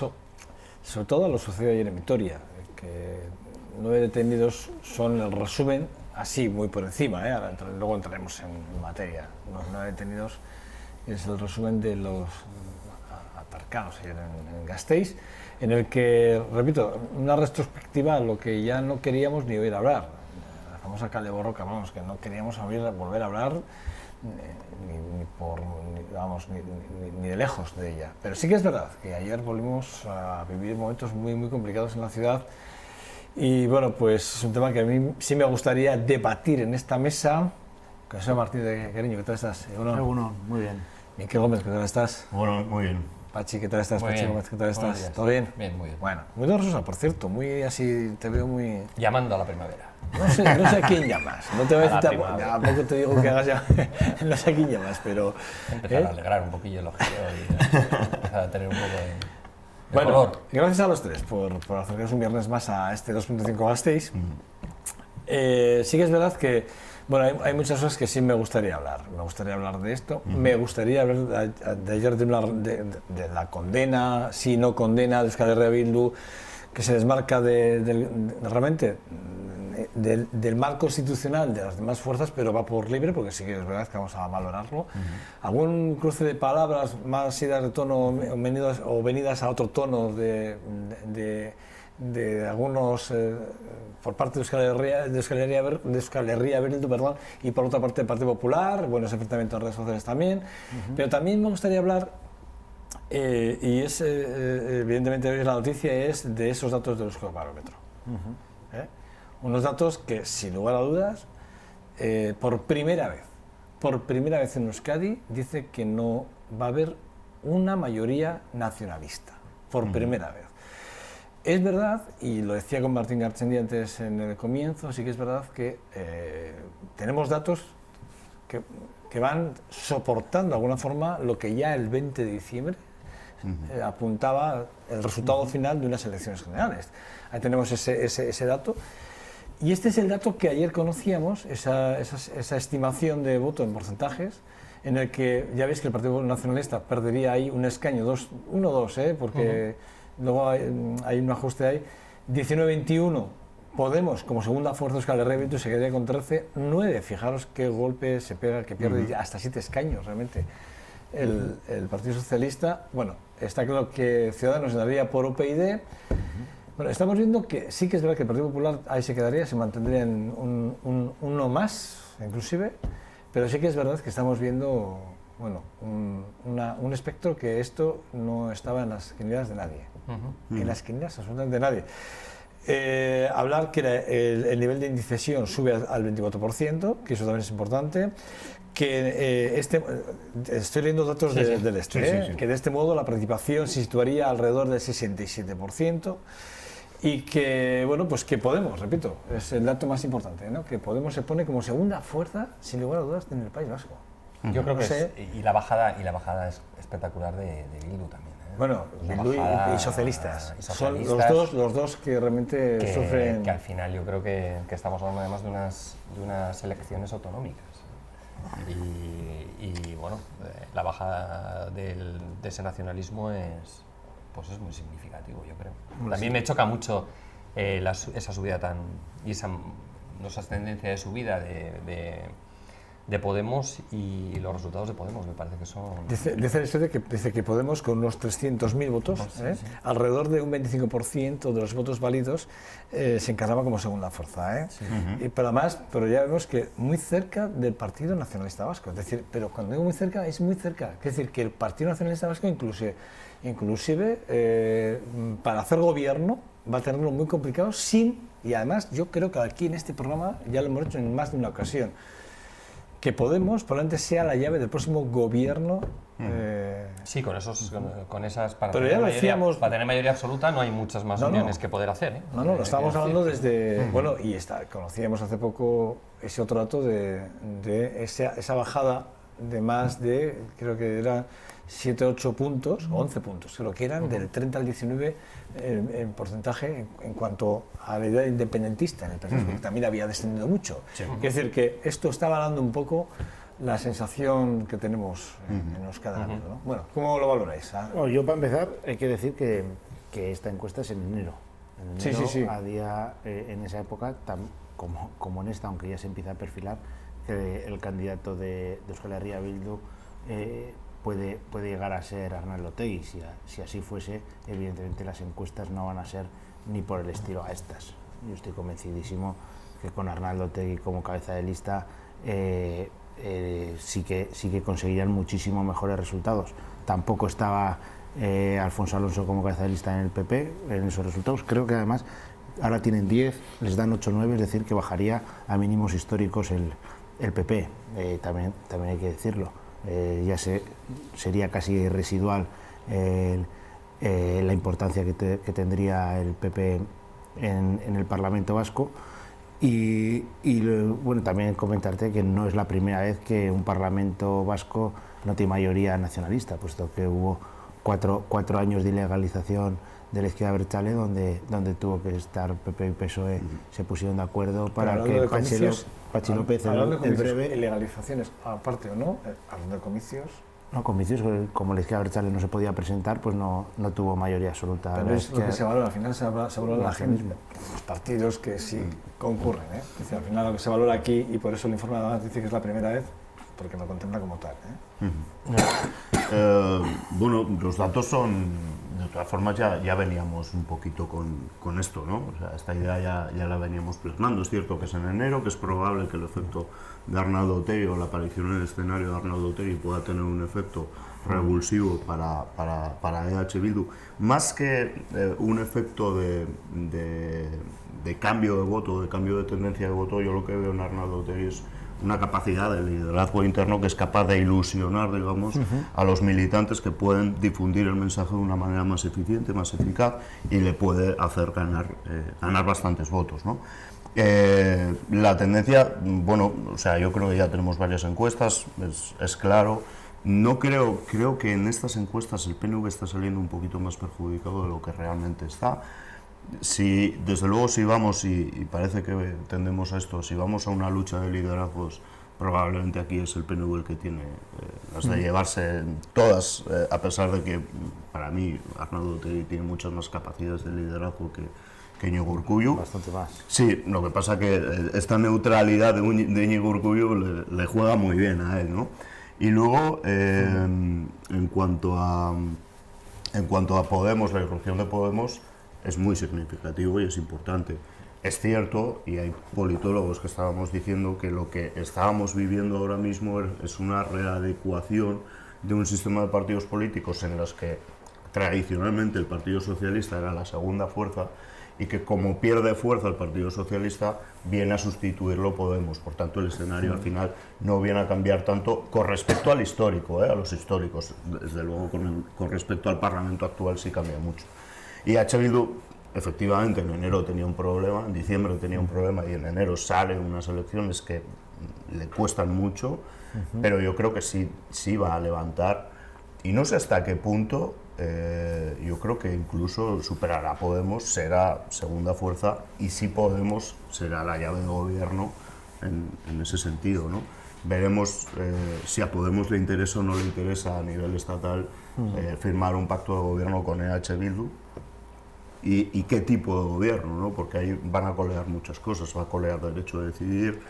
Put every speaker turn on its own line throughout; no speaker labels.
caso, sobre todo lo sucedió ayer en Vitoria, que 9 detenidos son el resumen, así muy por encima, ahora luego entraremos en materia. Los 9 detenidos es el resumen de los atarcados ayer en Gasteiz, en el que, repito, una retrospectiva a lo que ya no queríamos ni oír hablar. La famosa Kale Borroka, vamos, que no queríamos volver a hablar ni de lejos de ella. Pero sí que es verdad que ayer volvimos a vivir momentos muy, muy complicados en la ciudad. Y bueno, pues es un tema que a mí sí me gustaría debatir en esta mesa. José Martín de Cariño, ¿qué tal estás?
Uno, muy bien.
Miquel Gómez, ¿qué tal estás?
Bueno, muy bien.
Pachi, ¿qué tal estás?
Muy
Pachi
bien.
Gómez, ¿qué tal estás?
Buenos días.
¿Todo bien?
Bien, muy bien.
Bueno, muy dolorosa, por cierto, muy así, te veo muy...
Llamando a la primavera.
No sé a quién llamas, no te voy a
A la
decir
primavera.
tampoco te digo que hagas ya, no sé a quién llamas, pero...
Empezar a alegrar un poquillo el ojillo y empezar a tener un poco de
Bueno,
color.
gracias a los tres por acercaros un viernes más a este 2.5 Gasteiz. Sí que es verdad que bueno, hay muchas cosas que sí me gustaría hablar. Me gustaría hablar de esto. Me gustaría hablar de ayer de la condena, sí, no condena de Euskal Herria Bildu, que se desmarca realmente del marco constitucional de las demás fuerzas, pero va por libre, porque sí que es verdad que vamos a valorarlo. Algún cruce de palabras más idas de tono o venidas a otro tono de algunos por parte de Euskal Herria Bildu, perdón, y por otra parte del Partido Popular, buenos enfrentamientos en redes sociales también, pero también me gustaría hablar, y es evidentemente hoy la noticia, es de esos datos del Euskobarómetro. Unos datos que, sin lugar a dudas, por primera vez en Euskadi, dice que no va a haber una mayoría nacionalista, por primera vez. Es verdad, y lo decía con Martín Gartzendi antes en el comienzo, sí que es verdad que tenemos datos que van soportando de alguna forma lo que ya el 20 de diciembre apuntaba el resultado final de unas elecciones generales. Ahí tenemos ese dato. Y este es el dato que ayer conocíamos, esa estimación de voto en porcentajes, en el que ya veis que el Partido Nacionalista perdería ahí un escaño, 1-2, porque luego hay un ajuste ahí, 19-21, Podemos como segunda fuerza Euskal Herria Bildu se quedaría con 13-9, fijaros qué golpe se pega, que pierde hasta 7 escaños realmente el Partido Socialista. Bueno, está claro que Ciudadanos daría por UPyD. Bueno, estamos viendo que sí que es verdad que el Partido Popular ahí se quedaría, se mantendría en uno más, inclusive, pero sí que es verdad que estamos viendo, bueno, un espectro que esto no estaba en las quinielas de nadie, en las quinielas absolutamente de nadie. Hablar que el nivel de indecisión sube al 24%, que eso también es importante, que estoy leyendo datos del este, que de este modo la participación se situaría alrededor del 67%. Y que, bueno, pues que Podemos, repito, es el dato más importante, ¿no? Que Podemos se pone como segunda fuerza, sin lugar a dudas, en el País Vasco.
Yo creo que y la bajada es espectacular de Bildu también.
Bueno, Bildu y socialistas. Son los dos que realmente sufren.
Que al final yo creo que estamos hablando además de unas elecciones autonómicas. Y bueno, la bajada de ese nacionalismo es muy significativo, yo creo. También me choca mucho esa subida y esa tendencia de subida de Podemos y los resultados de Podemos, me parece que son...
Dice la historia que dice que Podemos, con unos 300.000 votos, alrededor de un 25% de los votos válidos, se encarnaba como segunda fuerza. Pero ya vemos que muy cerca del Partido Nacionalista Vasco. Es decir, pero cuando digo muy cerca, es muy cerca. Es decir, que el Partido Nacionalista Vasco inclusive para hacer gobierno va a tenerlo muy complicado y además yo creo que aquí en este programa ya lo hemos hecho en más de una ocasión, que Podemos probablemente sea la llave del próximo gobierno.
Sí, con esas para
pero ya lo decíamos,
para tener mayoría absoluta no hay muchas más uniones que poder hacer.
Lo estábamos hablando desde... Bueno, y conocíamos hace poco ese otro dato de esa bajada de más de, creo que era 7, 8 puntos, 11 puntos, creo que eran del 30 al 19 en porcentaje en cuanto a la idea independentista en el país, que también había descendido mucho. Es decir, que esto estaba dando un poco la sensación que tenemos en Euskadi. ¿No? Bueno, ¿cómo lo valoráis?
Bueno, yo para empezar hay que decir que que esta encuesta es en enero. En
Sí,
enero,
sí, sí.
a día, en esa época, como en esta, aunque ya se empieza a perfilar, que el candidato de Euskal Herria Bildu puede llegar a ser Arnaldo Otegi. Si así fuese, evidentemente las encuestas no van a ser ni por el estilo a estas. Yo estoy convencidísimo que con Arnaldo Otegi como cabeza de lista sí que conseguirían muchísimo mejores resultados. Tampoco estaba Alfonso Alonso como cabeza de lista en el PP en esos resultados. Creo que además ahora tienen 10, les dan 8 o 9, es decir, que bajaría a mínimos históricos el PP. También hay que decirlo. Sería casi residual la importancia que tendría el PP en el Parlamento vasco. Y bueno, también comentarte que no es la primera vez que un Parlamento vasco no tiene mayoría nacionalista, puesto que hubo cuatro años de ilegalización de la izquierda abertzale donde tuvo que estar PP y PSOE, se pusieron de acuerdo para que Patxi López en breve...
Ilegalizaciones aparte o no, hablando de comicios...
No, comicios, como la izquierda abertzale no se podía presentar, pues no tuvo mayoría absoluta.
Pero es lo que se valora, al final se valora la gente, los partidos que sí concurren. Es decir, al final lo que se valora aquí, y por eso el informe además dice que es la primera vez, porque lo contempla como tal.
Bueno, los datos son... De todas formas, ya veníamos un poquito con esto, ¿no? O sea, esta idea ya la veníamos plasmando. Es cierto que es en enero, que es probable que el efecto de Arnaldo Otegi o la aparición en el escenario de Arnaldo Otegi pueda tener un efecto revulsivo para EH Bildu. Más que un efecto de cambio de voto, de cambio de tendencia de voto, yo lo que veo en Arnaldo Otegi es una capacidad de liderazgo interno que es capaz de ilusionar, digamos, a los militantes, que pueden difundir el mensaje de una manera más eficiente, más eficaz, y le puede hacer ganar bastantes votos, ¿no? La tendencia, bueno, o sea, yo creo que ya tenemos varias encuestas, es claro. No creo que en estas encuestas el PNV está saliendo un poquito más perjudicado de lo que realmente está. Desde luego, si vamos, y parece que tendemos a esto, si vamos a una lucha de liderazgos, probablemente aquí es el PNV el que tiene las de llevarse todas, a pesar de que para mí Arnaldo Otegi tiene muchas más capacidades de liderazgo que Iñigo Urkullu.
Bastante más.
Sí, lo que pasa que esta neutralidad de Iñigo Urkullu le juega muy bien a él, ¿no? Y luego, en cuanto a Podemos, la irrupción de Podemos es muy significativo y es importante. Es cierto, y hay politólogos que estábamos diciendo que lo que estábamos viviendo ahora mismo es una readecuación de un sistema de partidos políticos en los que tradicionalmente el Partido Socialista era la segunda fuerza, y que como pierde fuerza el Partido Socialista, viene a sustituirlo Podemos. Por tanto, el escenario al final no viene a cambiar tanto con respecto al histórico, a los históricos. Desde luego, con respecto al Parlamento actual sí cambia mucho. Y EH Bildu, efectivamente, en enero tenía un problema, en diciembre tenía un problema, y en enero salen unas elecciones que le cuestan mucho, pero yo creo que sí va a levantar, y no sé hasta qué punto. Yo creo que incluso superará Podemos, será segunda fuerza, y si Podemos será la llave de gobierno en ese sentido, ¿no? Veremos si a Podemos le interesa o no le interesa a nivel estatal firmar un pacto de gobierno con EH Bildu, y qué tipo de gobierno, ¿no? Porque ahí van a colear muchas cosas. Va a colear derecho a decidir,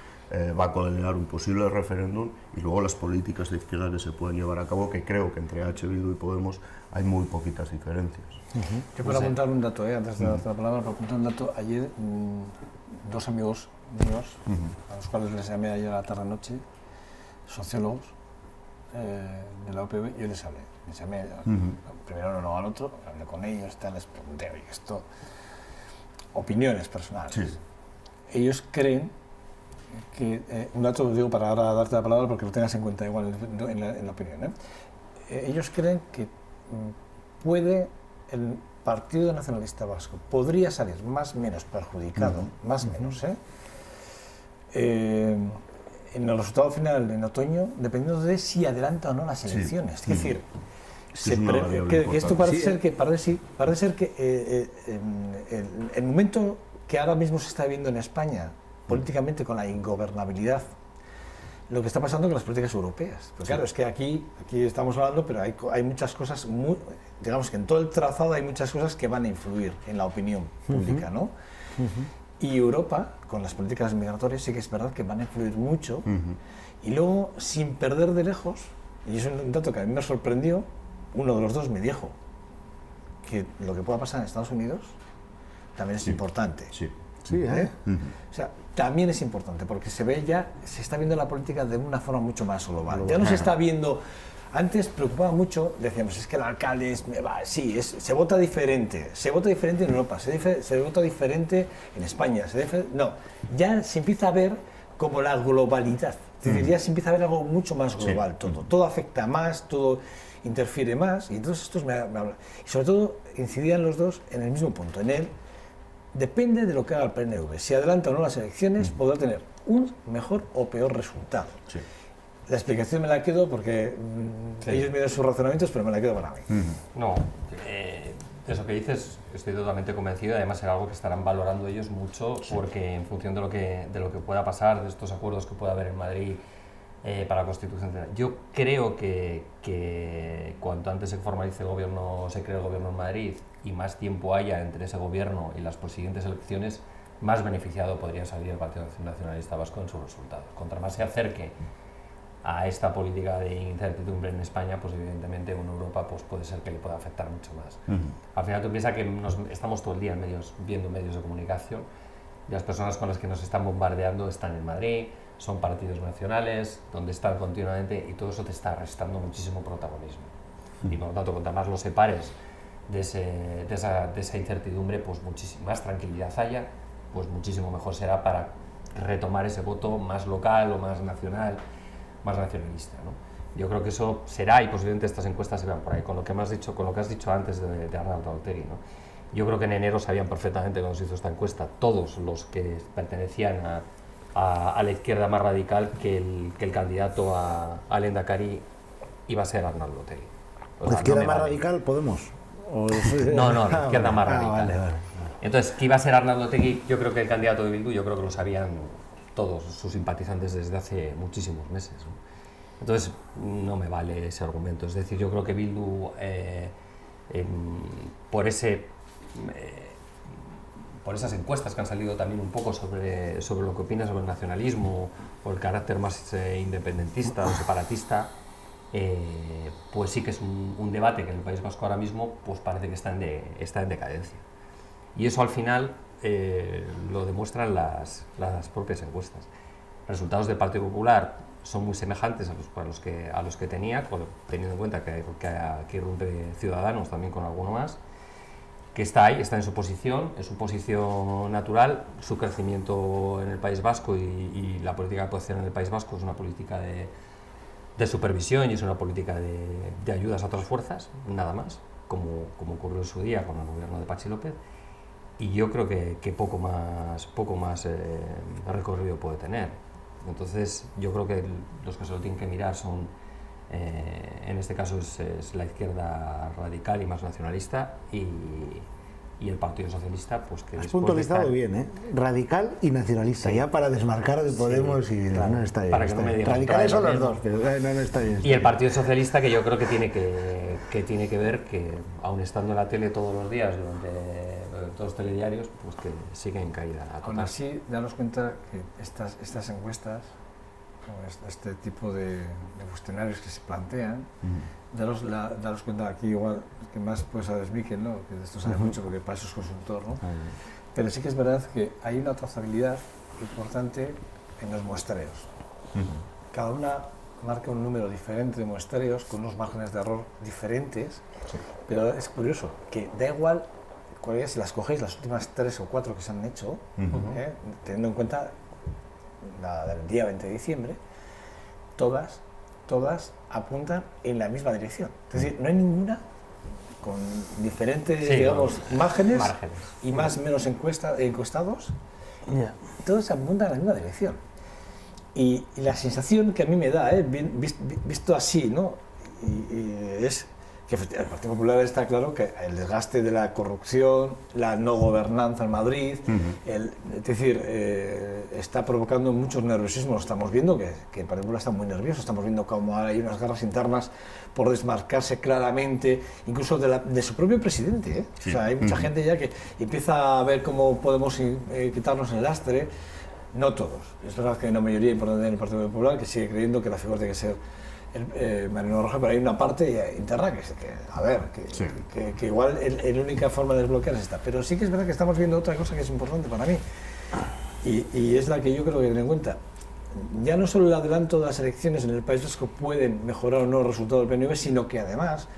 va a colear un posible referéndum, y luego las políticas de izquierda que se pueden llevar a cabo, que creo que entre EH Bildu y Podemos hay muy poquitas diferencias.
Yo para apuntar un dato, antes de darte la palabra, para apuntar un dato, ayer dos amigos míos, a los cuales les llamé ayer a la tarde-noche, sociólogos de la UPV, yo les hablé. Les llamé, primero uno al otro, hablé con ellos, les pregunté, oye, esto, opiniones personales. Sí. Ellos creen que, un dato lo digo para ahora darte la palabra porque lo tengas en cuenta igual en la opinión, ellos creen que puede el Partido Nacionalista Vasco podría salir más o menos perjudicado, más o menos, en el resultado final en otoño, dependiendo de si adelanta o no las elecciones. Sí. Es decir, que esto parece ser que el momento que ahora mismo se está viviendo en España políticamente, con la ingobernabilidad lo que está pasando con las políticas europeas. Pues claro, es que aquí estamos hablando, pero hay muchas cosas, digamos que en todo el trazado hay muchas cosas que van a influir en la opinión pública, ¿no? Y Europa, con las políticas migratorias, sí que es verdad que van a influir mucho. Y luego, sin perder de lejos, y es un dato que a mí me sorprendió, uno de los dos me dijo que lo que pueda pasar en Estados Unidos también es importante.
Sí, ¿eh?
O sea, también es importante porque se está viendo la política de una forma mucho más global. Ya no se está viendo. Antes preocupaba mucho, decíamos, es que el alcalde se vota diferente. Se vota diferente en Europa, se vota diferente en España. No, ya se empieza a ver como la globalidad. Es decir, ya se empieza a ver algo mucho más global todo. Todo afecta más, todo interfiere más. Y entonces estos me hablan. Y sobre todo incidían los dos en el mismo punto, en depende de lo que haga el PNV. Si adelanta o no las elecciones, podrá tener un mejor o peor resultado. Sí. La explicación me la quedo porque ellos me dan sus razonamientos, pero me la quedo para mí.
No, eso que dices estoy totalmente convencido, además será algo que estarán valorando ellos mucho, porque en función de lo que pueda pasar, de estos acuerdos que pueda haber en Madrid para la Constitución, yo creo que cuanto antes se formalice el gobierno, se cree el gobierno en Madrid y más tiempo haya entre ese gobierno y las siguientes elecciones, más beneficiado podría salir el Partido Nacionalista Vasco en sus resultados. Contra más se acerque a esta política de incertidumbre en España, pues evidentemente en Europa pues puede ser que le pueda afectar mucho más. Al final tú piensas que estamos todo el día viendo medios de comunicación y las personas con las que nos están bombardeando están en Madrid, son partidos nacionales, donde están continuamente y todo eso te está restando muchísimo protagonismo. Y por lo tanto, cuanto más lo separes de esa incertidumbre, pues muchísimo más tranquilidad haya, pues muchísimo mejor será para retomar ese voto más local o más nacional, más nacionalista, ¿no? Yo creo que eso será, y posiblemente estas encuestas se vean por ahí, con lo que has dicho antes de Arnaldo Otegi, ¿no? Yo creo que en enero sabían perfectamente cuando se hizo esta encuesta todos los que pertenecían a la izquierda más radical que el candidato al Lehendakari iba a ser Arnaldo Otegi.
¿La izquierda más radical, Podemos?
No, la izquierda más radical.
Vale.
Entonces, que iba a ser Arnaldo Otegi, yo creo que el candidato de Bildu, yo creo que lo sabían todos sus simpatizantes desde hace muchísimos meses, ¿no? Entonces, no me vale ese argumento. Es decir, yo creo que Bildu, por esas encuestas que han salido también un poco sobre lo que opina sobre el nacionalismo o el carácter más independentista o separatista, pues sí que es un debate que en el País Vasco ahora mismo pues parece que está en decadencia. Y eso al final lo demuestran las propias encuestas. Los resultados del Partido Popular son muy semejantes a los que tenía, teniendo en cuenta que irrumpe Ciudadanos también con alguno más, que está ahí, está en su posición natural. Su crecimiento en el País Vasco y la política que puede hacer en el País Vasco es una política de supervisión y es una política de ayudas a otras fuerzas, nada más, como ocurrió en su día con el gobierno de Patxi López. Y yo creo que poco más recorrido puede tener. Entonces, yo creo que los que se lo tienen que mirar son, en este caso es la izquierda radical y más nacionalista y el Partido Socialista, pues que
has puntualizado bien, ¿eh? Radical y nacionalista, sí. Ya para desmarcar de Podemos, sí, y claro, no está bien.
Para que no me digan
radicales son los dos, pero no está bien.
Y el Partido Socialista, que yo creo que tiene que ver que, aun estando en la tele todos los días durante todos los telediarios, pues que sigue en caída.
Aún así, daros cuenta que estas encuestas, este tipo de cuestionarios que se plantean, daros cuenta aquí igual que más puede saber Miquel, ¿no? Que de esto sabe mucho porque para eso es consultor, ¿no? Pero sí que es verdad que hay una trazabilidad importante en los muestreos. Cada una marca un número diferente de muestreos con unos márgenes de error diferentes, pero es curioso que da igual si las cogéis las últimas 3 o 4 que se han hecho, teniendo en cuenta la del día 20 de diciembre, todas apuntan en la misma dirección. Es decir, no hay ninguna con diferentes, digamos, márgenes y más o menos encuestados, todos apuntan en la misma dirección. Y la sensación que a mí me da, visto así, ¿no? Y es que el Partido Popular está claro que el desgaste de la corrupción, la no gobernanza en Madrid, es decir, está provocando muchos nerviosismos. Estamos viendo que el Partido Popular está muy nervioso, estamos viendo cómo hay unas guerras internas por desmarcarse claramente, incluso de su propio presidente, ¿eh? O sea, hay mucha gente ya que empieza a ver cómo podemos quitarnos el lastre. No todos. Es verdad que hay una mayoría importante en el Partido Popular que sigue creyendo que la figura tiene que ser Mariano Rajoy, pero hay una parte interna que igual la única forma de desbloquear es esta. Pero sí que es verdad que estamos viendo otra cosa que es importante para mí y es la que yo creo que tener en cuenta. Ya no solo el adelanto de las elecciones en el País Vasco pueden mejorar o no el resultado del PNV, sino que además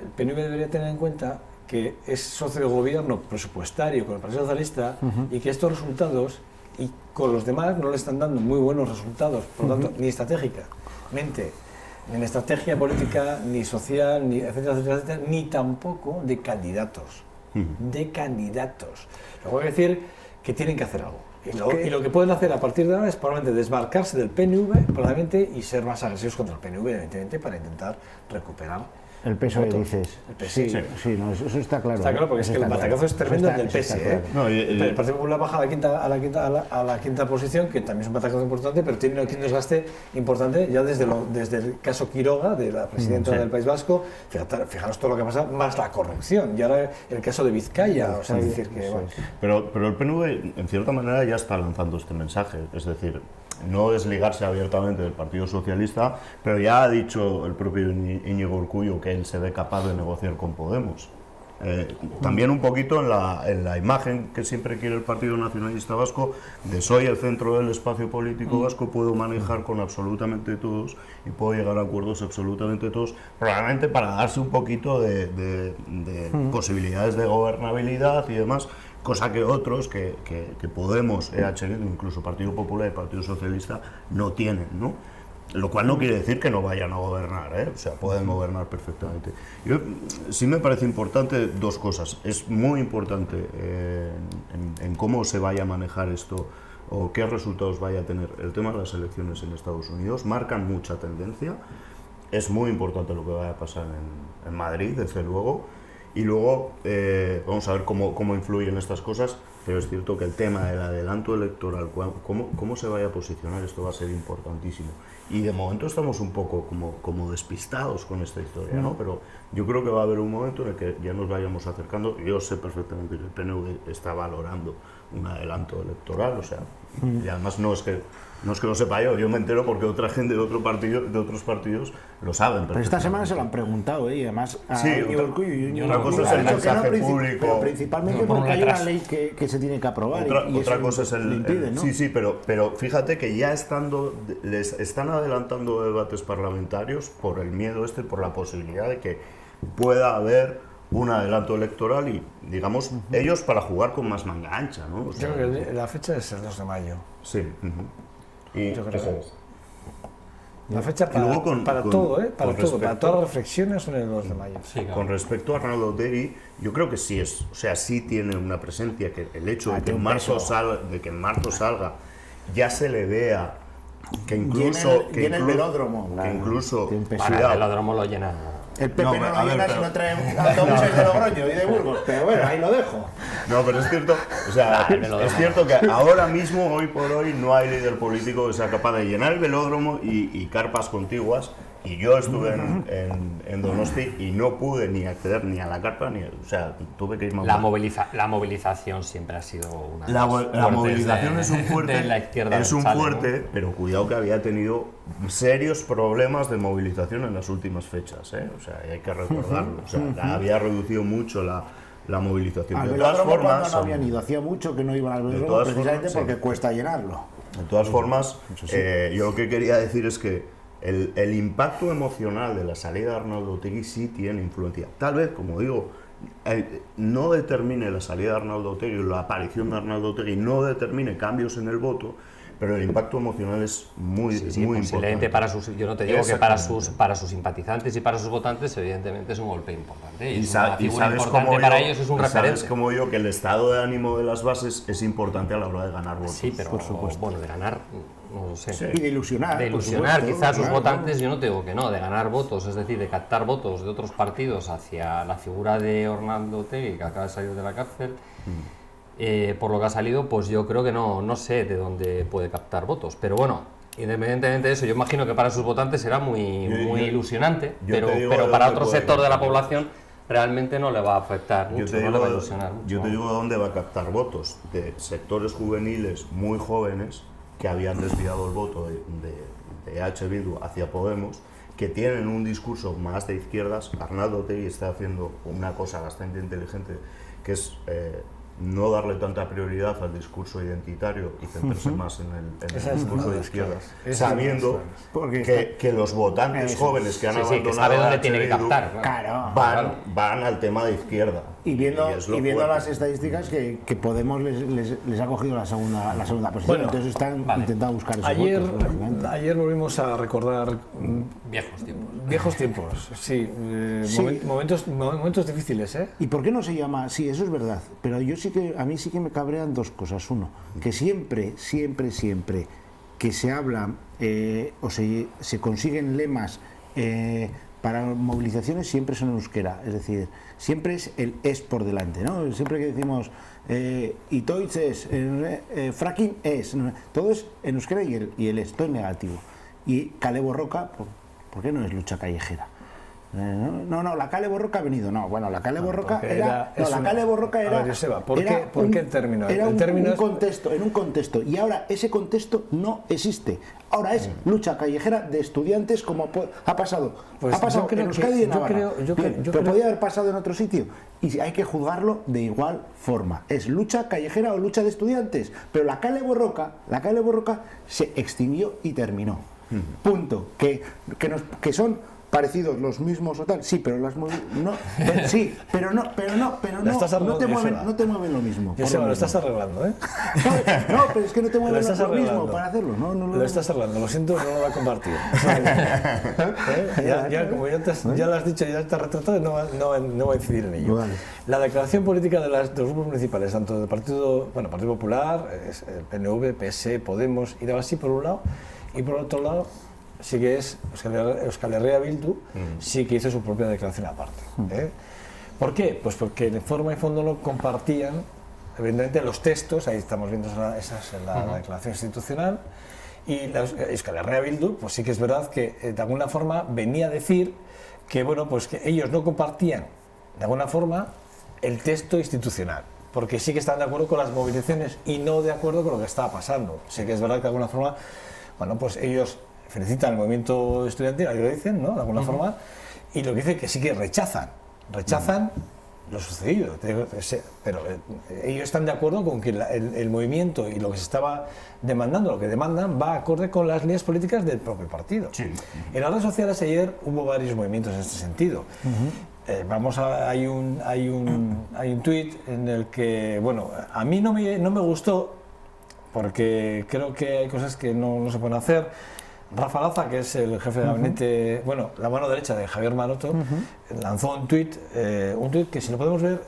el PNV debería tener en cuenta que es socio de gobierno presupuestario con el Partido Socialista y que estos resultados y con los demás no le están dando muy buenos resultados, por lo tanto, ni estratégicamente, ni en estrategia política, ni social, ni etcétera, etcétera, etcétera, ni tampoco de candidatos. De candidatos. Luego hay que decir que tienen que hacer algo. Y lo que pueden hacer a partir de ahora es probablemente desmarcarse del PNV probablemente, y ser más agresivos contra el PNV, evidentemente, para intentar recuperar
el PSOE, dices.
El PSOE.
Sí, no, eso está claro.
Está claro, porque es que el batacazo es tremendo del PSOE.
No,
el Partido Popular baja a la quinta posición, que también es un batacazo importante, pero tiene un desgaste importante ya desde el caso Quiroga, de la presidenta del País Vasco. Fijaros todo lo que pasa, más la corrupción. Y ahora el caso de Vizcaya. O sea, es decir que, bueno.
Pero el PNV, en cierta manera, ya está lanzando este mensaje. Es decir, no desligarse abiertamente del Partido Socialista, pero ya ha dicho el propio Íñigo Urkullu que él se ve capaz de negociar con Podemos. También un poquito en la imagen que siempre quiere el Partido Nacionalista Vasco de soy el centro del espacio político vasco, puedo manejar con absolutamente todos y puedo llegar a acuerdos absolutamente todos, probablemente para darse un poquito de posibilidades de gobernabilidad y demás, cosa que otros, que Podemos, EH, incluso Partido Popular y Partido Socialista no tienen, ¿no? Lo cual no quiere decir que no vayan a gobernar, ¿eh? O sea, pueden gobernar perfectamente. Sí me parece importante dos cosas. Es muy importante en cómo se vaya a manejar esto o qué resultados vaya a tener el tema de las elecciones en Estados Unidos. Marcan mucha tendencia. Es muy importante lo que vaya a pasar en Madrid, desde luego. Y luego vamos a ver cómo influyen estas cosas, pero es cierto que el tema del adelanto electoral, cómo se vaya a posicionar, esto va a ser importantísimo. Y de momento estamos un poco como despistados con esta historia, ¿no? Pero yo creo que va a haber un momento en el que ya nos vayamos acercando. Yo sé perfectamente que el PNV está valorando un adelanto electoral, o sea, y además no es que lo sepa yo me entero porque otra gente de otros partidos lo saben.
Pero esta semana se lo han preguntado, y además a
otra cosa es el mensaje público.
Pero principalmente porque hay una ley que se tiene que aprobar.
Otra cosa es el
impide, ¿no?
Sí, pero fíjate que ya les están adelantando debates parlamentarios por el miedo por la posibilidad de que pueda haber un adelanto electoral y, digamos, ellos para jugar con más manga ancha, ¿no? O sea,
yo creo que la fecha es el 2 de mayo.
Sí. Y
yo creo
eso
que
es.
La fecha para todas las reflexiones son el 2 de mayo.
Sí, claro.
Con respecto a Arnaldo Otegi, yo creo que sí sí tiene una presencia, que el hecho de que en marzo salga, ya se le vea que incluso
llena el velódromo.
Que incluso
El velódromo lo llena.
El PP no lo llena si no trae autobuses de Logroño y de Burgos, pero bueno, ahí lo dejo.
No, pero es cierto, o sea, es cierto que ahora mismo, hoy por hoy, no hay líder político que sea capaz de llenar el velódromo y carpas contiguas. Y yo estuve en Donosti y no pude ni acceder ni a la carpa, o sea, tuve que irme a
La movilización siempre ha sido una
La movilización es un fuerte,
de la izquierda
fuerte, ¿no? Pero cuidado que había tenido serios problemas de movilización en las últimas fechas, ¿eh? O sea, hay que recordarlo. O sea, había reducido mucho la movilización.
Al velódromo cuando no habían ido, hacía mucho que no iban al velódromo precisamente porque cuesta llenarlo.
De todas formas, yo lo que quería decir es que el impacto emocional de la salida de Arnaldo Otegi sí tiene influencia. Tal vez, como digo, no determine la salida de Arnaldo Otegi, la aparición de Arnaldo Otegi no determine cambios en el voto, pero el impacto emocional es muy,
Sí,
muy
posiblemente
importante.
para sus, yo no te digo que para sus simpatizantes y para sus votantes, evidentemente es un golpe importante. Y es una figura importante para ellos, es un referente.
Sabes como yo que el estado de ánimo de las bases es importante a la hora de ganar votos.
Sí, pero
por supuesto.
bueno, de ganar, no lo sé.
Y de ilusionar.
De
por
ilusionar
supuesto,
quizás a sus
claro,
votantes, yo no te digo que no, de ganar votos, es decir, de captar votos de otros partidos hacia la figura de Orlando Otegi, que acaba de salir de la cárcel. Por lo que ha salido, pues yo creo que no sé de dónde puede captar votos, pero bueno, independientemente de eso, yo imagino que para sus votantes será muy ilusionante,
yo te digo
pero
de
para
dónde
otro
puede
sector de la
captar
población realmente no le va a afectar
Yo
mucho,
te
no
digo,
le va a ilusionar mucho.
yo te digo de dónde va a captar votos, de sectores juveniles muy jóvenes que habían desviado el voto de EH Bildu hacia Podemos, que tienen un discurso más de izquierdas. Arnaldo Otegi está haciendo una cosa bastante inteligente, que es no darle tanta prioridad al discurso identitario y centrarse más en el
Esas
discurso de
claves,
izquierdas,
claves.
sabiendo
Porque
que los votantes jóvenes que han
Sí, sí,
abandonado
que sabe dónde
a
tiene que
EH Bildu
captar.
Claro.
van al tema de izquierda.
Y viendo
es lo
viendo
fuerte.
las estadísticas que Podemos les ha cogido la segunda posición,
Bueno,
entonces están intentando buscar esos
Ayer,
votos, lógicamente.
ayer volvimos a recordar
Viejos tiempos.
viejos tiempos, sí,
Sí.
momentos difíciles, ¿eh?
¿Y por qué no se llama? Sí, eso es verdad, pero a mí sí que me cabrean dos cosas. Uno, que siempre que se habla o se consiguen lemas para movilizaciones, siempre son en euskera, es decir, siempre es el es por delante, ¿no? Siempre que decimos itoitz es, fracking es, todo es en euskera y el es, todo es negativo. Y Kale Borroka, ¿por qué no es lucha callejera? No, la Kale Borroka ha venido. No, bueno, la Kale Borroka
porque
era. No, la Kale Borroka era.
A ver, Joseba, ¿por
era
qué el término?
Era
El término
un
es-
contexto, en un contexto. Y ahora ese contexto no existe. Ahora es lucha callejera de estudiantes, como ha pasado.
Pues
Ha pasado
yo creo
en Euskadi y en
que- yo
Navarra.
creo- yo
Bien,
creo- yo
pero
creo-
podía haber pasado en otro sitio. Y hay que juzgarlo de igual forma. Es lucha callejera o lucha de estudiantes. Pero la Kale Borroka se extinguió y terminó. Punto. Que son parecidos, los mismos o tal, sí, pero sí, pero no
estás
no te
arreglando,
mueven,
Joseba.
no te mueven lo mismo.
Yo
por
sé, lo
mismo.
estás arreglando, ¿eh?
No, pero es que no te
Lo
mueven
estás
lo mismo
arreglando.
para hacerlo, no
Lo estás arreglando, lo siento, no lo voy a compartir. Como ya lo has dicho, ya te has retratado, no voy a incidir en ello.
Vale.
La declaración política de los grupos municipales, tanto del Partido Popular, el PNV, PS, Podemos y así por un lado, y por otro lado, sí que es Euskal Herria Bildu, sí que hizo su propia declaración aparte. ¿Eh? ¿Por qué? Pues porque de forma y fondo no compartían, evidentemente, los textos, ahí estamos viendo esas en la declaración institucional, y la Euskal Herria Bildu, pues sí que es verdad que de alguna forma venía a decir que, bueno, pues que ellos no compartían, de alguna forma, el texto institucional, porque sí que estaban de acuerdo con las movilizaciones y no de acuerdo con lo que estaba pasando. Sí que es verdad que de alguna forma, bueno, pues ellos felicitan al movimiento estudiantil, ahí lo dicen, ¿no? De alguna forma, y lo que dicen que sí que rechazan lo sucedido, pero ellos están de acuerdo con que el movimiento y lo que se estaba demandando, lo que demandan, va acorde con las líneas políticas del propio partido.
Sí.
En las redes sociales ayer hubo varios movimientos en este sentido. Hay un tuit en el que, bueno, a mí no me gustó, porque creo que hay cosas que no se pueden hacer. Rafa Laza, que es el jefe de gabinete, bueno, la mano derecha de Javier Maroto, lanzó un tuit que, si lo podemos ver,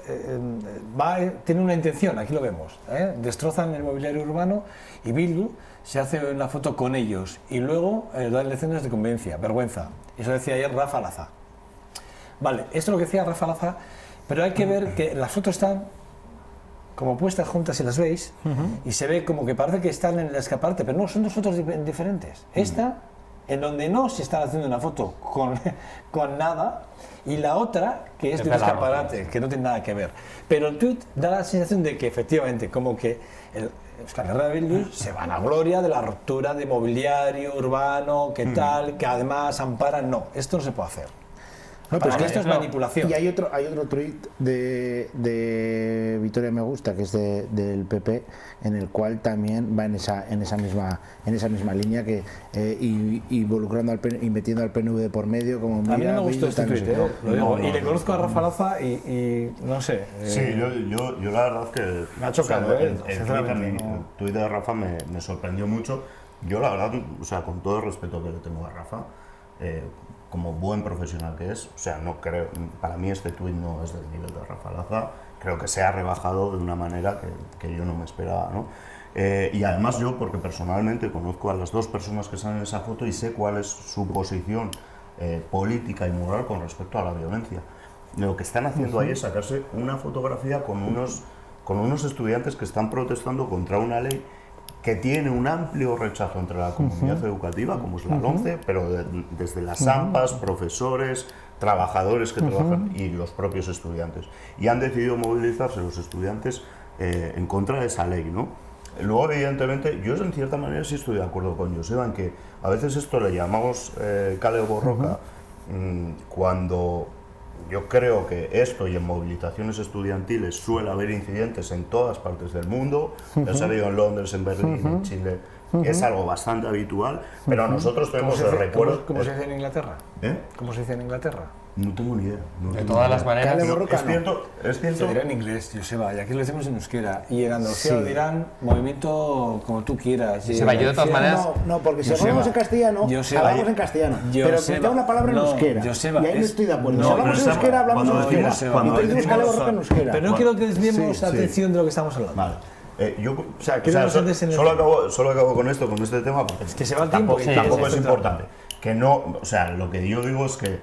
tiene una intención, aquí lo vemos, destrozan el mobiliario urbano y Bildu se hace una foto con ellos y luego dan lecciones de convivencia, vergüenza. Eso decía ayer Rafa Laza. Vale, esto es lo que decía Rafa Laza, pero hay que ver que las fotos están como puestas juntas, si las veis, y se ve como que parece que están en el escaparate, pero no, son dos fotos diferentes. Esta, en donde no se está haciendo una foto con nada, y la otra, que es de un escaparate, que no tiene nada que ver. Pero el tuit da la sensación de que, efectivamente, como que Euskal Herria Bildu se van a gloria de la ruptura de mobiliario urbano, que tal, que además amparan. No, esto no se puede hacer.
No,
Para
pero
mí esto es manipulación.
Y hay otro tuit de Victoria Me Gusta, que es del PP, en el cual también va en esa misma línea, que involucrando y metiendo al PNV de por medio, como
A mí no me gustó este tuit, lo digo.
No,
Y le
no,
conozco a Rafa Laza y no sé.
Sí, yo la verdad es que...
Me ha chocado, sinceramente,
el tuit de Rafa me sorprendió mucho. Yo la verdad, o sea, con todo el respeto que le tengo a Rafa, como buen profesional que es, o sea, no creo, para mí este tuit no es del nivel de Rafa Laza, creo que se ha rebajado de una manera que yo no me esperaba, ¿no? Y además yo, porque personalmente conozco a las dos personas que salen en esa foto y sé cuál es su posición política y moral con respecto a la violencia. Lo que están haciendo ahí es sacarse una fotografía con unos estudiantes que están protestando contra una ley que tiene un amplio rechazo entre la comunidad educativa, como es la LOMCE, pero desde las AMPAs, profesores, trabajadores que trabajan y los propios estudiantes. Y han decidido movilizarse los estudiantes en contra de esa ley, ¿no? Luego, evidentemente, yo en cierta manera sí estoy de acuerdo con Joseba en que a veces esto le llamamos cale o borroca, cuando yo creo que esto y en movilizaciones estudiantiles suele haber incidentes en todas partes del mundo, ya se ha habido en Londres, en Berlín, en Chile, es algo bastante habitual, pero nosotros tenemos el recuerdo...
¿Cómo se dice en Inglaterra? ¿Cómo se dice en Inglaterra?
No tengo ni idea.
De todas las maneras,
Cale borroca,
Es cierto.
Se dirá en inglés, Joseba, y aquí lo decimos en euskera. Y en Andalucía lo dirán movimiento como tú quieras.
Joseba, yo de todas maneras...
No, porque si
Joseba,
hablamos en castellano,
Joseba,
hablamos en castellano. Pero
Joseba,
quita una palabra en
no,
euskera.
Joseba,
y ahí no estoy de acuerdo.
no,
Si hablamos en
pero
euskera, hablamos en
cuando
euskera.
decimos-
Y
cuando
tú dices cale borroca en euskera.
Pero no quiero que desviemos
Sí,
atención de lo que estamos hablando.
Vale.
Solo
Solo acabo con esto, con este tema, porque
que se va el tiempo
tampoco,
y
tampoco es
sí,
importante. Que no, o sea, lo que yo digo es que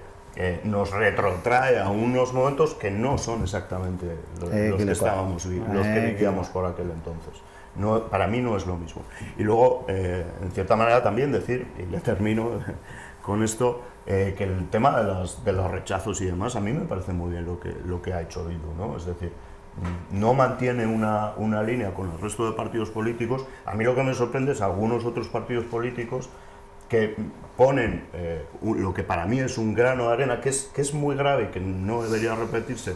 nos retrotrae a unos momentos que no son exactamente los que estábamos viviendo, los que vivíamos por aquel entonces. No, para mí no es lo mismo. Y luego, en cierta manera también decir, y le termino con esto, que el tema de los rechazos y demás, a mí me parece muy bien lo que ha hecho Bildu, ¿no? Es decir, no mantiene una línea con el resto de partidos políticos. A mí lo que me sorprende es algunos otros partidos políticos que ponen lo que para mí es un grano de arena, que es muy grave y que no debería repetirse,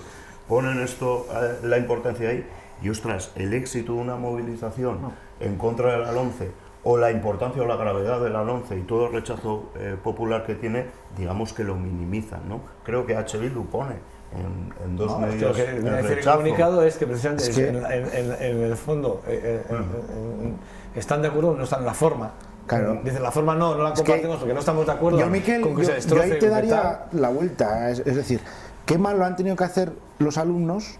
ponen esto, la importancia ahí, y ostras, el éxito de una movilización en contra de la LOMCE, o la importancia o la gravedad de la LOMCE y todo el rechazo popular que tiene, digamos que lo minimizan, ¿no? Creo que H. Bildu pone en dos medios
Lo que
el
me dice el
rechazo.
comunicado es que precisamente en el fondo están de acuerdo, no están en la forma.
Claro.
Dicen la forma no la compartimos porque no estamos de acuerdo
Yo, Miquel,
con que se
yo
destroce.
ahí te
con que
daría
tal.
la vuelta. Es decir, qué mal lo han tenido que hacer los alumnos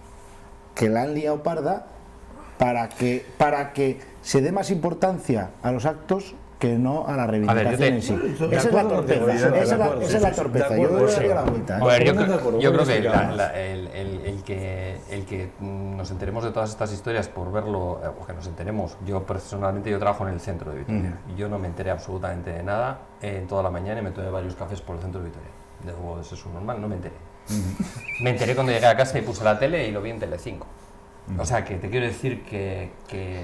que la han liado parda para que se dé más importancia a los actos que no a la reivindicación en sí. Esa es la torpeza. Esa es la torpeza. Yo le daría la vuelta.
A ver, yo
Estamos de acuerdo,
creo
podemos
que
explicar.
el que nos enteremos de todas estas historias por verlo, o que nos enteremos, yo personalmente yo trabajo en el centro de Vitoria y yo no me enteré absolutamente de nada en toda la mañana y me tomé varios cafés por el centro de Vitoria. De luego, eso es un normal, no me enteré. Me enteré cuando llegué a casa y puse la tele y lo vi en Telecinco. O sea, que te quiero decir que...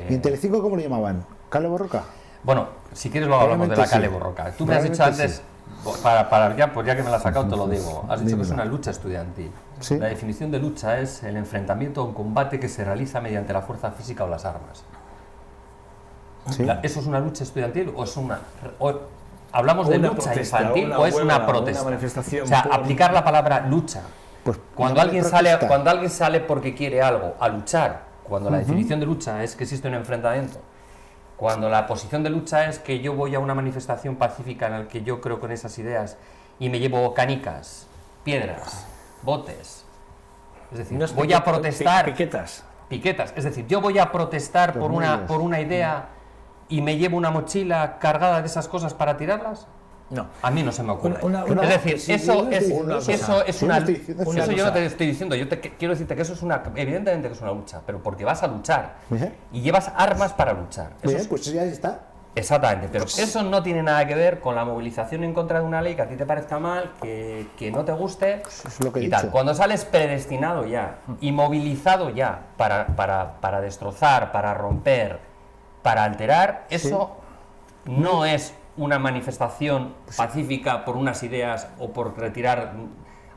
¿Y en Telecinco cómo lo llamaban? ¿Cale borroca?
Bueno, si quieres luego hablamos de la cale borroca. Tú me has dicho antes, para ya, pues ya que me la has sacado te lo digo, has dicho que es una lucha estudiantil.
Sí.
La definición de lucha es el enfrentamiento o un combate que se realiza mediante la fuerza física o las armas.
Sí.
¿Eso es una lucha estudiantil o es una... ¿Hablamos de
Una
lucha
protesta,
infantil
una
o es
huelga,
una protesta?
una manifestación
O sea,
por-
aplicar la palabra lucha.
Pues
Cuando
llámale
alguien sale porque quiere algo a luchar, cuando la definición de lucha es que existe un enfrentamiento, cuando la posición de lucha es que yo voy a una manifestación pacífica en la que yo creo con esas ideas y me llevo canicas, piedras, botes, es decir,
Unas
voy a protestar,
piquetas.
piquetas, es decir, yo voy a protestar por una idea y me llevo una mochila cargada de esas cosas para tirarlas.
No.
A mí no se me ocurre.
Una-
es decir,
sí,
eso
yo no
es
estoy diciendo eso.
eso es
Yo no
una
estoy diciendo
eso
eso.
yo no te estoy diciendo, quiero decirte que eso es evidentemente que es una lucha, pero porque vas a luchar
Bien.
y llevas armas para luchar. Eso
Bien,
es-
pues ya está.
exactamente, pero eso no tiene nada que ver con la movilización en contra de una ley que a ti te parezca mal, que no te guste
es lo que he
y tal.
dicho.
Cuando sales predestinado ya y movilizado ya para destrozar, para romper, para alterar, eso no es una manifestación pacífica por unas ideas o por retirar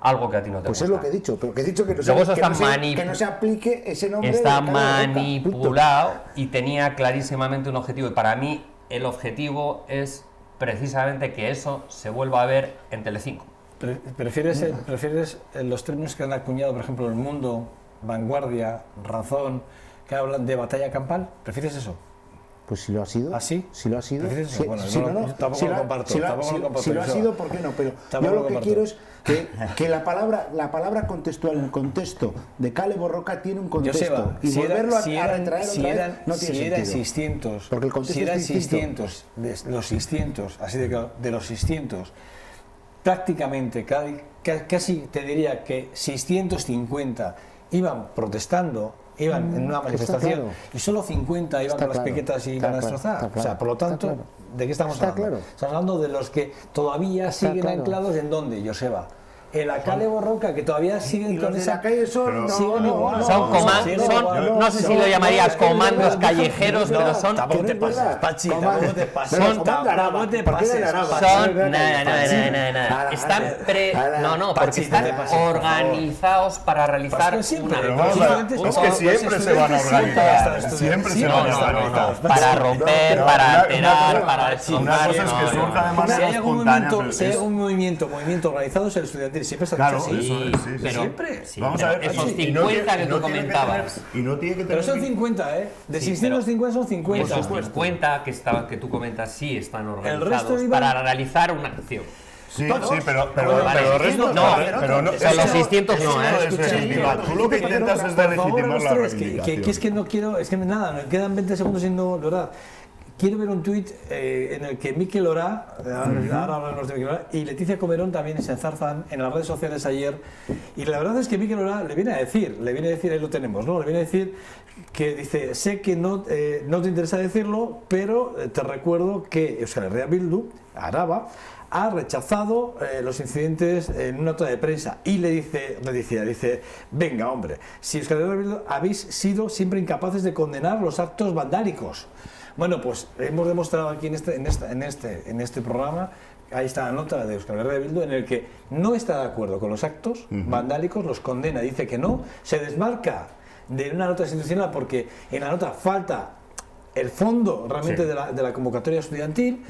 algo que a ti no te
Pues
gusta.
es lo que he dicho, pero que he dicho que no,
Luego eso está
que no se aplique ese nombre.
Está
de cara de boca,
manipulado y tenía clarísimamente un objetivo. Y para mí el objetivo es precisamente que eso se vuelva a ver en Telecinco.
¿Prefieres los términos que han acuñado, por ejemplo, El Mundo, Vanguardia, Razón, que hablan de batalla campal? ¿Prefieres eso?
Pues si lo ha sido.
¿Ah, sí?
Si lo ha sido.
¿Prefieres eso?
Sí,
Bueno,
si
no,
no,
yo tampoco
si
lo
la-
comparto,
si la-
tampoco lo
si-
comparto,
si lo ha
Joseba.
sido, ¿por qué no? Pero
Tampoco
yo
lo
lo que
comparto.
quiero es que la palabra contextual, en el contexto de Kale Borroka tiene un contexto.
Joseba,
Y volverlo a
eran-
retraer
si
otra
eran-
vez no tiene
si eran
sentido.
600,
Porque el contexto
si eran
es distinto.
600, los 600, así de los 600, prácticamente casi te diría que 650 iban protestando, iban en una manifestación,
claro.
y solo 50 iban
Está
con las
claro,
piquetas y
está
iban a
claro,
destrozar.
está
O sea,
claro,
por lo
está
tanto,
claro.
¿de qué estamos
Está
hablando?
claro.
Estamos hablando de los que todavía siguen
claro.
anclados en dónde, Joseba. En la Kale Borroka, que todavía siguen
Y
con
los de
esa...
la calle son.
siguen igual.
Son no sé si lo llamarías comandos callejeros, pero son...
Tampoco
que
te
no es
pases,
verdad.
Pachi,
Comando.
tampoco te pases.
Pero comando Araba,
Tampoco te
¿por qué de
pases.
Araba?
Son...
Nada,
No. Están No, porque
Pachi,
están
te pases, por favor.
organizados para realizar
Pues que siempre,
una...
Pero vamos a ver,
Los
es que siempre se van a organizar, siempre se van a organizar.
Para romper,
No,
para
una
alterar,
cosa-
para
Una
descontar...
cosa es que surja de
Si
manera
hay algún
espontánea,
movimiento,
pero
si hay
es-
algún movimiento organizado es el estudiantil, siempre se ha
Claro,
dicho así.
eso es, sí, sí,
pero,
siempre.
sí,
Vamos
pero
a ver,
esos
y no
50 que
y
tú
no tiene
comentabas...
tener- y no tiene que
Pero
tener...
son 50, ¿eh? De
Sí,
650 son 50.
Esos 50 que tú comentas sí están
resto
organizados
iban-
para realizar una acción.
Sí,
Todos.
sí, pero
Vale,
el resto
no,
pero no,
son los 600 no,
eso
¿eh?
es
Escucha,
legitimar. Tú lo que intentas es
por favor,
delegitimar
los
la
tres, que
reivindicación.
es que no quiero, es que nada, me quedan 20 segundos siendo, de verdad. Quiero ver un tuit en el que Mikel Orá, ahora hablamos de Mikel Orá, y Leticia Comerón también se enzarzan en las redes sociales ayer. Y la verdad es que Mikel Orá le viene a decir, ahí lo tenemos, ¿no? Le viene a decir que dice, sé que no te interesa decirlo, pero te recuerdo que Euskal Herria Bildu, Araba, ha rechazado los incidentes en una nota de prensa y le dice, venga hombre, si Euskal Herria Bildu habéis sido siempre incapaces de condenar los actos vandálicos. Bueno, pues hemos demostrado aquí en este programa, ahí está la nota de Euskal Herria Bildu, en el que no está de acuerdo con los actos vandálicos, los condena, dice que no, se desmarca de una nota institucional porque en la nota falta el fondo realmente
Sí.
de la convocatoria estudiantil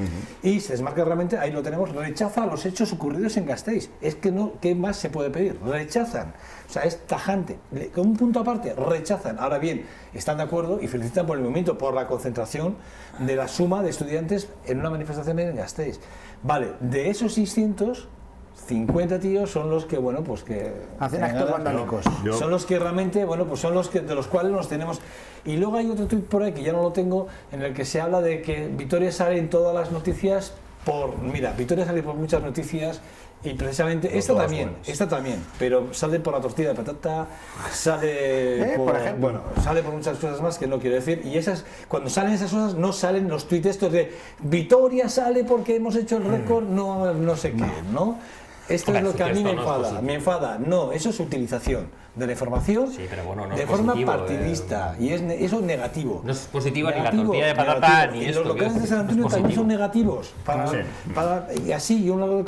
y se desmarca realmente, ahí lo tenemos, rechaza los hechos ocurridos en Gasteiz. Es que no, ¿qué más se puede pedir? Rechazan. O sea, es tajante. Con un punto aparte, rechazan. Ahora bien, están de acuerdo y felicitan por el movimiento, por la concentración de la suma de estudiantes en una manifestación en Gasteiz. Vale, de esos 600... 50 tíos son los que, bueno, pues que...
Hacen actos vandálicos.
Son los que realmente, bueno, pues son los que de los cuales nos tenemos. Y luego hay otro tuit por ahí que ya no lo tengo, en el que se habla de que Vitoria sale en todas las noticias Vitoria sale por muchas noticias y precisamente esta también, pero sale por la tortilla de patata, sale
por ejemplo.
bueno, sale por muchas cosas más que no quiero decir, y cuando salen esas cosas no salen los tuits estos de Vitoria sale porque hemos hecho el récord, no sé qué, ¿no? Esto
Hombre,
es lo que a mí
esto
me
no es
enfada,
positivo.
me enfada. No, eso es utilización de la información
Sí, pero bueno, no
de
es
forma
positivo,
partidista y eso es negativo.
No es positivo ni la
Negativo,
tortilla de patata
negativo.
ni
Y
esto.
los locales de
quiero
San
decir,
Antonio
no es
también son
positivo.
negativos. Y así, y un lado.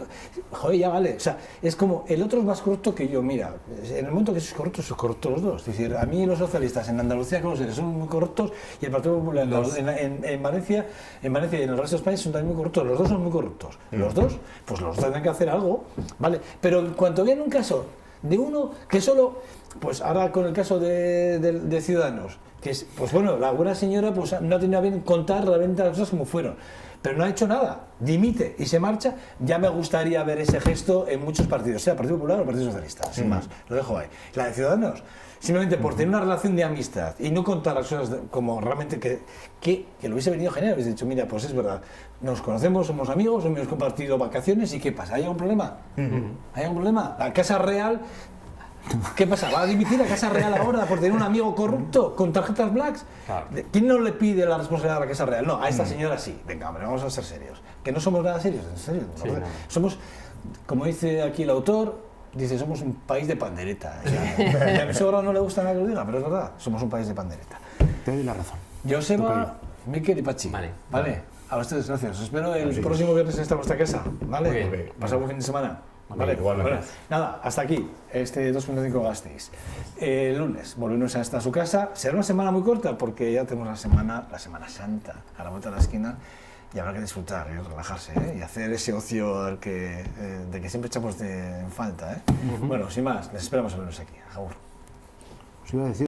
Joder, ya vale. O sea, es como el otro es más corrupto que yo. Mira, en el momento que sois corruptos los dos. Es decir, a mí los socialistas en Andalucía, como son muy corruptos, y el Partido Popular en Valencia y en el resto de España son también muy corruptos. Los dos son muy corruptos. Los dos, pues los dos tendrán que hacer algo, ¿vale? Pero en cuanto vean un caso de uno que solo, pues ahora con el caso de Ciudadanos, que es, pues bueno, la buena señora pues no ha tenido a bien contar realmente las cosas como fueron, pero no ha hecho nada, dimite y se marcha. Ya me gustaría ver ese gesto en muchos partidos, sea el Partido Popular o el Partido Socialista, sin más, lo dejo ahí. La de Ciudadanos, simplemente por tener una relación de amistad y no contar las cosas como realmente que lo hubiese venido genial, hubiese dicho, mira, pues es verdad, nos conocemos, somos amigos, hemos compartido vacaciones, ¿y qué pasa? ¿Hay algún problema? ¿Hay algún problema? La Casa Real, ¿qué pasa? ¿Va a dimitir la Casa Real ahora por tener un amigo corrupto con tarjetas blacks?
Claro.
¿Quién no le pide la responsabilidad a la Casa Real? No, a esta señora sí. Venga, hombre, vamos a ser serios. Que no somos nada serios, en serio.
Sí, no.
Somos, como dice aquí el autor, dice, somos un país de pandereta. Y a mi suegro no le gusta nada que lo diga, pero es verdad, somos un país de pandereta.
Te doy la razón.
Joseba, Mikel y Pachi.
Vale.
A ustedes, gracias. Os espero el próximo viernes en esta vuestra casa. ¿Vale?
Muy bien.
Pasad buen fin de semana. Vale,
igualmente.
bueno, nada, hasta aquí este 2.5 Gasteiz. El lunes volvemos a su casa. Será una semana muy corta porque ya tenemos la Semana Santa a la vuelta de la esquina y habrá que disfrutar, relajarse y hacer ese ocio de que siempre echamos en falta. Bueno, sin más, les esperamos a vernos aquí. Agur.
Os iba a decir